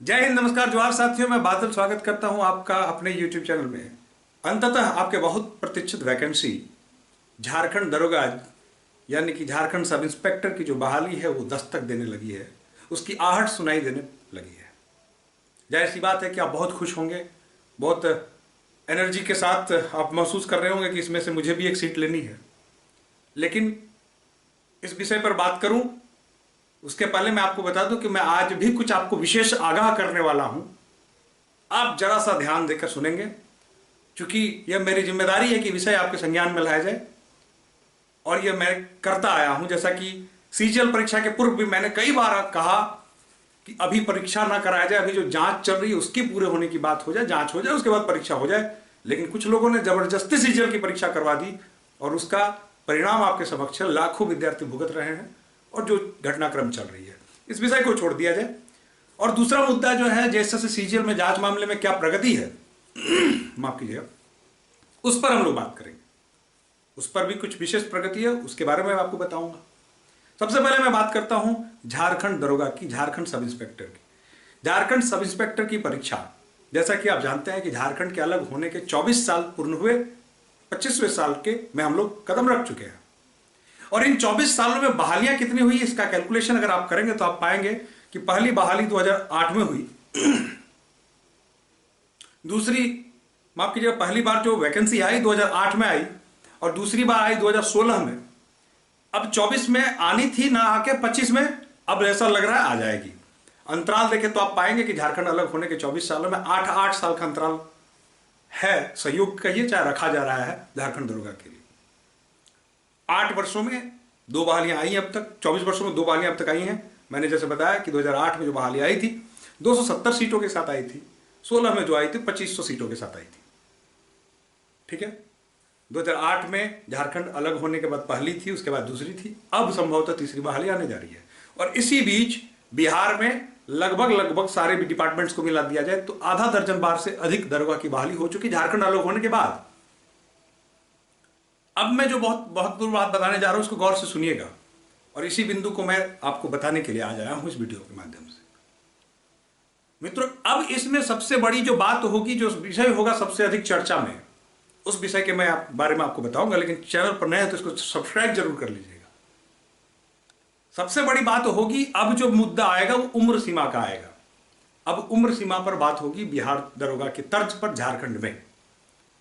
जय हिंद, नमस्कार, जोहार साथियों। मैं बादल स्वागत करता हूं आपका अपने YouTube चैनल में। अंततः आपके बहुत प्रतीक्षित वैकेंसी झारखंड दरोगा यानी कि झारखंड सब इंस्पेक्टर की जो बहाली है वो दस्तक देने लगी है, उसकी आहट सुनाई देने लगी है। जाहिर सी बात है कि आप बहुत खुश होंगे, बहुत एनर्जी के साथ आप महसूस कर रहे होंगे कि इसमें से मुझे भी एक सीट लेनी है। लेकिन इस विषय पर बात करूं उसके पहले मैं आपको बता दूं कि मैं आज भी कुछ आपको विशेष आगाह करने वाला हूं। आप जरा सा ध्यान देकर सुनेंगे, क्योंकि यह मेरी जिम्मेदारी है कि विषय आपके संज्ञान में लाया जाए, और यह मैं करता आया हूं। जैसा कि सीजीएल परीक्षा के पूर्व भी मैंने कई बार कहा कि अभी परीक्षा ना कराया जाए, अभी जो जांच चल रही है उसकी पूरे होने की बात हो जाए, जांच हो जाए, उसके बाद परीक्षा हो जाए। लेकिन कुछ लोगों ने जबरदस्ती सीजीएल की परीक्षा करवा दी और उसका परिणाम आपके समक्ष है। लाखों विद्यार्थी भुगत रहे हैं और जो घटनाक्रम चल रही है, इस विषय को छोड़ दिया जाए। और दूसरा मुद्दा जो है, जैसे से सीजीएल में जांच मामले में क्या प्रगति है माफ कीजिएगा, उस पर हम लोग बात करेंगे। उस पर भी कुछ विशेष प्रगति है, उसके बारे में आपको बताऊंगा। सबसे पहले मैं बात करता हूं झारखंड दरोगा की, झारखंड सब इंस्पेक्टर की। झारखंड सब इंस्पेक्टर की परीक्षा, जैसा कि आप जानते हैं कि झारखंड के अलग होने के 24 साल पूर्ण हुए, 25वें साल के में हम लोग कदम रख चुके हैं। और इन 24 सालों में बहालियां कितनी हुई, इसका कैलकुलेशन अगर आप करेंगे तो आप पाएंगे कि पहली बहाली 2008 में हुई, दूसरी माफ कीजिएगा, पहली बार जो वैकेंसी आई 2008 में आई और दूसरी बार आई 2016 में। अब 24 में आनी थी ना, आके 25 में अब ऐसा लग रहा है आ जाएगी। अंतराल देखे तो आप पाएंगे कि झारखंड अलग होने के 24 सालों में 8 साल का अंतराल है, सहयोग कहिए चाहे रखा जा रहा है झारखंड दरोगा के लिए। 8 वर्षों में 2 बहालियां आई अब तक, 24 वर्षों में 2 बहालियां अब तक आई हैं। मैंने जैसे बताया कि 2008 में जो बहाली आई थी 270 सीटों के साथ आई थी, 16 में जो आई थी 2500 सीटों के साथ आई थी। ठीक है, 2008 में झारखंड अलग होने के बाद पहली थी, उसके बाद दूसरी थी, अब संभवतः तीसरी बहाली आने जा रही है। और इसी बीच बिहार में लगभग सारे भी डिपार्टमेंट्स को मिला दिया जाए तो आधा दर्जन बार से अधिक दरोगा की बहाली हो चुकी झारखंड अलग होने के बाद। अब मैं जो बहुत महत्वपूर्ण बात बताने जा रहा हूं उसको गौर से सुनिएगा, और इसी बिंदु को मैं आपको बताने के लिए आज आया हूं इस वीडियो के माध्यम से। मित्रों, अब इसमें सबसे बड़ी जो बात होगी, जो विषय होगा सबसे अधिक चर्चा में, उस विषय के मैं बारे में आपको बताऊंगा। लेकिन चैनल पर नए हैं तो इसको सब्सक्राइब जरूर कर लीजिएगा। सबसे बड़ी बात होगी, अब जो मुद्दा आएगा वो उम्र सीमा का आएगा। अब उम्र सीमा पर बात होगी बिहार दरोगा की तर्ज पर झारखंड में,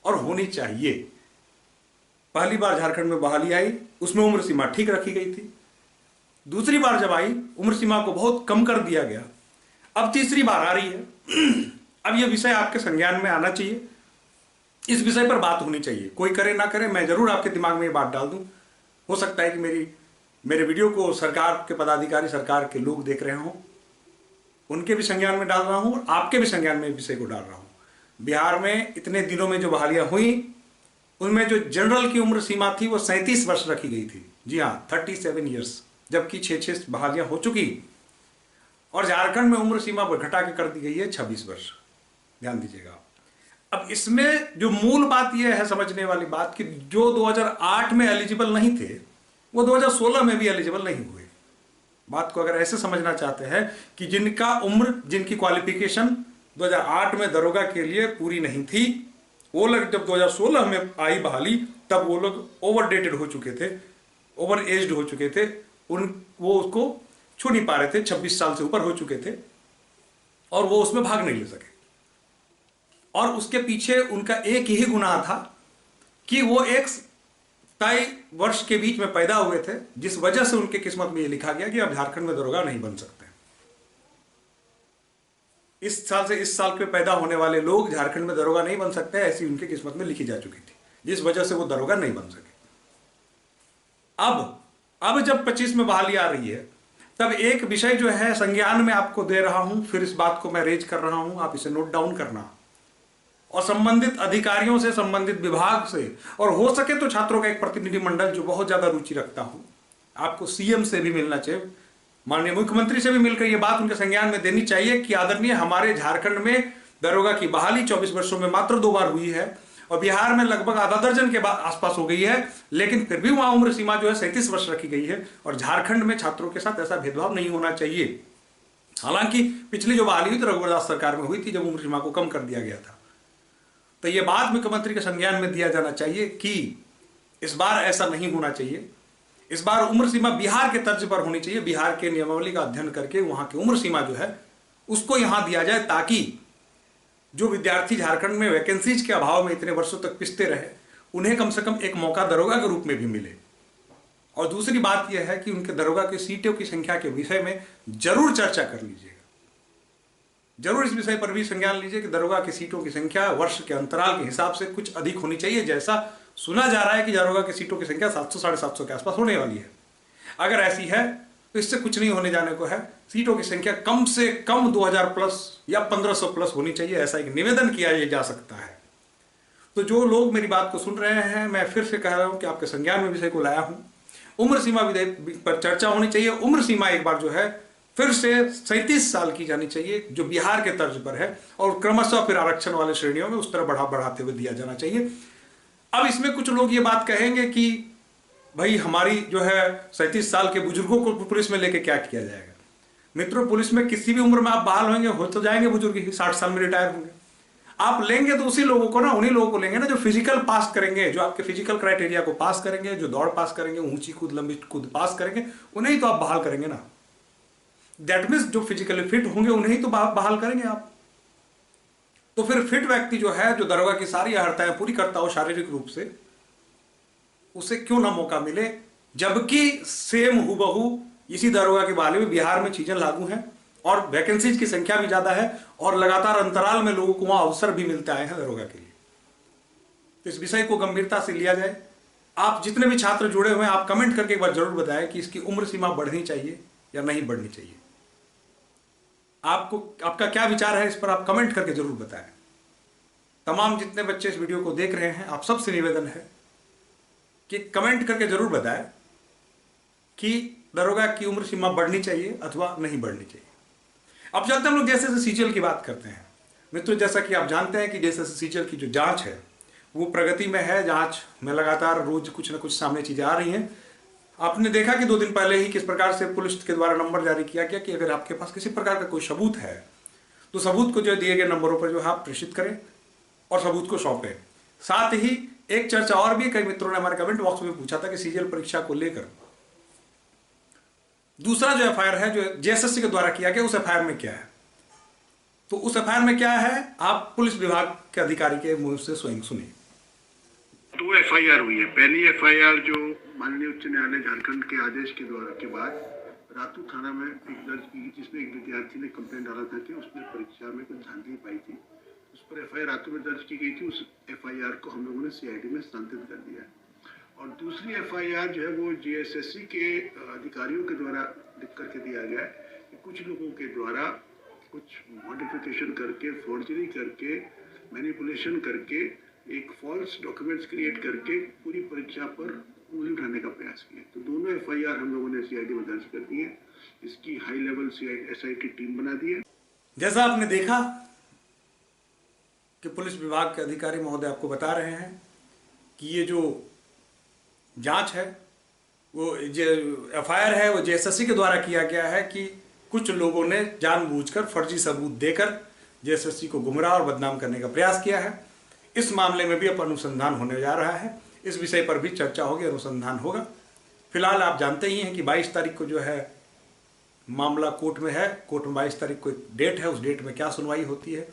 और होनी चाहिए। पहली बार झारखंड में बहाली आई, उसमें उम्र सीमा ठीक रखी गई थी। दूसरी बार जब आई, उम्र सीमा को बहुत कम कर दिया गया। अब तीसरी बार आ रही है। अब यह विषय आपके संज्ञान में आना चाहिए, इस विषय पर बात होनी चाहिए। कोई करे ना करे, मैं जरूर आपके दिमाग में ये बात डाल दूं। हो सकता है कि मेरे वीडियो को सरकार के पदाधिकारी, सरकार के लोग देख रहे हों, उनके भी संज्ञान में डाल रहा हूं और आपके भी संज्ञान में विषय को डाल रहा हूं। बिहार में इतने दिनों में जो बहालियां हुई, उनमें जो जनरल की उम्र सीमा थी वो 37 वर्ष रखी गई थी। जी हाँ, 37 ईयर्स, जबकि 6 बहालियां हो चुकी। और झारखंड में उम्र सीमा घटा के कर दी गई है 26 वर्ष। ध्यान दीजिएगा। अब इसमें जो मूल बात यह है, समझने वाली बात, कि जो 2008 में एलिजिबल नहीं थे वो 2016 में भी एलिजिबल नहीं हुए। बात को अगर ऐसे समझना चाहते हैं कि जिनका उम्र, जिनकी क्वालिफिकेशन 2008 में दरोगा के लिए पूरी नहीं थी, वो लोग जब 2016 में आई बहाली, तब वो लोग ओवरडेटेड हो चुके थे, ओवर एज्ड हो चुके थे, वो उसको छू नहीं पा रहे थे, 26 साल से ऊपर हो चुके थे, और वो उसमें भाग नहीं ले सके। और उसके पीछे उनका एक ही गुनाह था कि वो एक तय वर्ष के बीच में पैदा हुए थे, जिस वजह से उनके किस्मत में ये लिखा गया कि अब झारखंड में दरोगा नहीं बन सकते। इस साल से इस साल के पैदा होने वाले लोग झारखंड में दरोगा नहीं बन सकते, ऐसी उनके किस्मत में लिखी जा चुकी थी, जिस वजह से वो दरोगा नहीं बन सके। अब जब 25 में बहाली आ रही है, तब एक विषय जो है संज्ञान में आपको दे रहा हूं, फिर इस बात को मैं रेज कर रहा हूं, आप इसे नोट डाउन करना, और संबंधित अधिकारियों से, संबंधित विभाग से, और हो सके तो छात्रों का एक प्रतिनिधिमंडल जो बहुत ज्यादा रुचि रखता हो, आपको सीएम से भी मिलना चाहिए, माननीय मुख्यमंत्री से भी मिलकर यह बात उनके संज्ञान में देनी चाहिए कि आदरणीय, हमारे झारखंड में दरोगा की बहाली 24 वर्षों में मात्र 2 बार हुई है, और बिहार में लगभग आधा दर्जन के आसपास हो गई है, लेकिन फिर भी वहां उम्र सीमा जो है 37 वर्ष रखी गई है, और झारखंड में छात्रों के साथ ऐसा भेदभाव नहीं होना चाहिए। हालांकि पिछली जो बहाली हुई थी रघुवर दास सरकार में हुई थी, जब उम्र सीमा को कम कर दिया गया था, तो ये बात मुख्यमंत्री के संज्ञान में दिया जाना चाहिए कि इस बार ऐसा नहीं होना चाहिए। इस बार उम्र सीमा बिहार के तर्ज पर होनी चाहिए। बिहार के नियमावली का अध्ययन करके वहां की उम्र सीमा जो है उसको यहां दिया जाए, ताकि जो विद्यार्थी झारखंड में वैकेंसीज के अभाव में इतने वर्षों तक पिसते रहे, उन्हें कम से कम एक मौका दरोगा के रूप में भी मिले। और दूसरी बात यह है कि उनके दरोगा की सीटों की संख्या के विषय में जरूर चर्चा कर लीजिएगा। जरूर इस विषय पर भी संज्ञान लीजिए कि दरोगा की सीटों की संख्या वर्ष के अंतराल के हिसाब से कुछ अधिक होनी चाहिए। जैसा सुना जा रहा है कि दरोगा की सीटों की संख्या 700 750 के आसपास होने वाली है। अगर ऐसी है तो इससे कुछ नहीं होने जाने को है। सीटों की संख्या कम से कम 2000 प्लस या 1500 प्लस होनी चाहिए, ऐसा एक निवेदन किया जा सकता है। तो जो लोग मेरी बात को सुन रहे हैं, मैं फिर से कह रहा हूं कि आपके संज्ञान में विषय को लाया हूं। उम्र सीमा विधेयक पर चर्चा होनी चाहिए। उम्र सीमा एक बार जो है फिर से 37 साल की जानी चाहिए, जो बिहार के तर्ज पर है, और क्रमशः फिर आरक्षण वाले श्रेणियों में उस तरह बढ़ाते हुए दिया जाना चाहिए। अब इसमें कुछ लोग ये बात कहेंगे कि भाई हमारी जो है 37 साल के बुजुर्गों को पुलिस में लेके क्या किया जाएगा। मित्रों, पुलिस में किसी भी उम्र में आप बहाल होंगे, हो तो जाएंगे बुजुर्ग ही, 60 साल में रिटायर होंगे। आप लेंगे तो उसी लोगों को ना, उन्हीं लोगों को लेंगे ना जो फिजिकल पास करेंगे, जो आपके फिजिकल क्राइटेरिया को पास करेंगे, जो दौड़ पास करेंगे, ऊंची कूद लंबी कूद पास करेंगे, उन्हें ही तो आप बहाल करेंगे ना। दैट मीन्स जो फिजिकली फिट होंगे उन्हें ही तो बहाल करेंगे आप। तो फिर फिट व्यक्ति जो है, जो दरोगा की सारी अर्हताएं पूरी करता हो शारीरिक रूप से, उसे क्यों ना मौका मिले, जबकि सेम हुबहू इसी दरोगा की बहाली में बिहार में चीजें लागू हैं और वैकेंसीज की संख्या भी ज्यादा है और लगातार अंतराल में लोगों को वहां अवसर भी मिलते आए हैं दरोगा के लिए। तो इस विषय को गंभीरता से लिया जाए। आप जितने भी छात्र जुड़े हुए हैं, आप कमेंट करके एक बार जरूर बताएं कि इसकी उम्र सीमा बढ़नी चाहिए या नहीं बढ़नी चाहिए। आपका क्या विचार है इस पर, आप कमेंट करके जरूर बताएं। तमाम जितने बच्चे इस वीडियो को देख रहे हैं, आप सबसे निवेदन है कि कमेंट करके जरूर बताएं कि दरोगा की उम्र सीमा बढ़नी चाहिए अथवा नहीं बढ़नी चाहिए। अब चलते हम लोग जैसे सीजीएल की बात करते हैं। मित्रों, जैसा कि आप जानते हैं कि जैसे सीजीएल की जो जांच है वो प्रगति में है। जांच में लगातार रोज कुछ ना कुछ सामने चीजें आ रही हैं। आपने देखा कि 2 दिन पहले ही किस प्रकार से पुलिस के द्वारा नंबर जारी किया गया कि अगर आपके पास किसी प्रकार का कोई सबूत है तो सबूत को जो दिए गए नंबरों पर जो है आप प्रेषित करें और सबूत को सौंपें। साथ ही एक चर्चा और भी कई मित्रों ने हमारे कमेंट बॉक्स में पूछा था कि सीजीएल परीक्षा को लेकर दूसरा जो एफआईआर है जो जेएसएससी के द्वारा किया गया, उस एफआईआर में क्या है। तो उस एफआईआर में क्या है, आप पुलिस विभाग के अधिकारी के मुंह से स्वयं सुनिए। 2 एफआईआर हुई है। पहली एफआईआर जो माननीय उच्च न्यायालय झारखंड के आदेश के द्वारा के बाद रातू थाना में एक दर्ज की, जिसमें एक विद्यार्थी ने कंप्लेंट डाला था कि उसने परीक्षा में कुछ धांधली पाई थी। उस पर एफआईआर रातू में दर्ज की गई थी। उस एफआईआर को हम लोगों ने सीआईडी में स्थानांतरित कर दिया है। और दूसरी एफआईआर जो है वो जेएसएससी के अधिकारियों के द्वारा लिख करके दिया गया है कि कुछ लोगों के द्वारा कुछ मॉडिफिकेशन करके, फॉर्जरी करके, मैनिपुलेशन करके, एक फॉल्स डॉक्यूमेंट्स क्रिएट करके पूरी परीक्षा पर उंगली उठाने का प्रयास किया। तो दोनों एफआईआर हम लोगों ने सीआईडी में दर्ज कर दी है। इसकी हाई लेवल एसआईटी टीम बना दी है। जैसा आपने देखा कि पुलिस विभाग के अधिकारी महोदय आपको बता रहे हैं कि ये जो जांच है, वो जो एफआईआर है वो जेएसएससी के द्वारा किया गया है कि कुछ लोगों ने जानबूझकर फर्जी सबूत देकर जेएसएससी को गुमराह और बदनाम करने का प्रयास किया है। इस मामले में भी अब अनुसंधान होने जा रहा है। इस विषय पर भी चर्चा होगी, अनुसंधान होगा। फिलहाल आप जानते ही हैं कि 22 तारीख को जो है मामला कोर्ट में है। कोर्ट में 22 तारीख को एक डेट है, उस डेट में क्या सुनवाई होती है।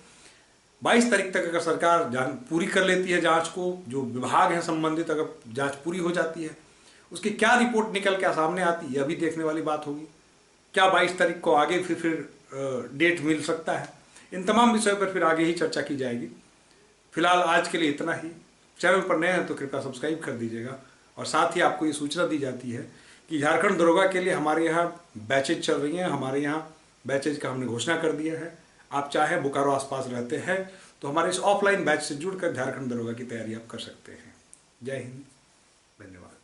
22 तारीख तक अगर सरकार पूरी कर लेती है जांच को, जो विभाग है संबंधित, अगर जांच पूरी हो जाती है, उसकी क्या रिपोर्ट निकल के सामने आती है, अभी देखने वाली बात होगी। क्या 22 तारीख को आगे फिर डेट मिल सकता है, इन तमाम विषयों पर फिर आगे ही चर्चा की जाएगी। फिलहाल आज के लिए इतना ही। चैनल पर नए हैं तो कृपया सब्सक्राइब कर दीजिएगा। और साथ ही आपको ये सूचना दी जाती है कि झारखंड दरोगा के लिए हमारे यहाँ बैचेज चल रही हैं। हमारे यहाँ बैचेज का हमने घोषणा कर दिया है। आप चाहे बोकारो आसपास रहते हैं तो हमारे इस ऑफलाइन बैच से जुड़कर झारखंड दरोगा की तैयारी आप कर सकते हैं। जय हिंद, धन्यवाद।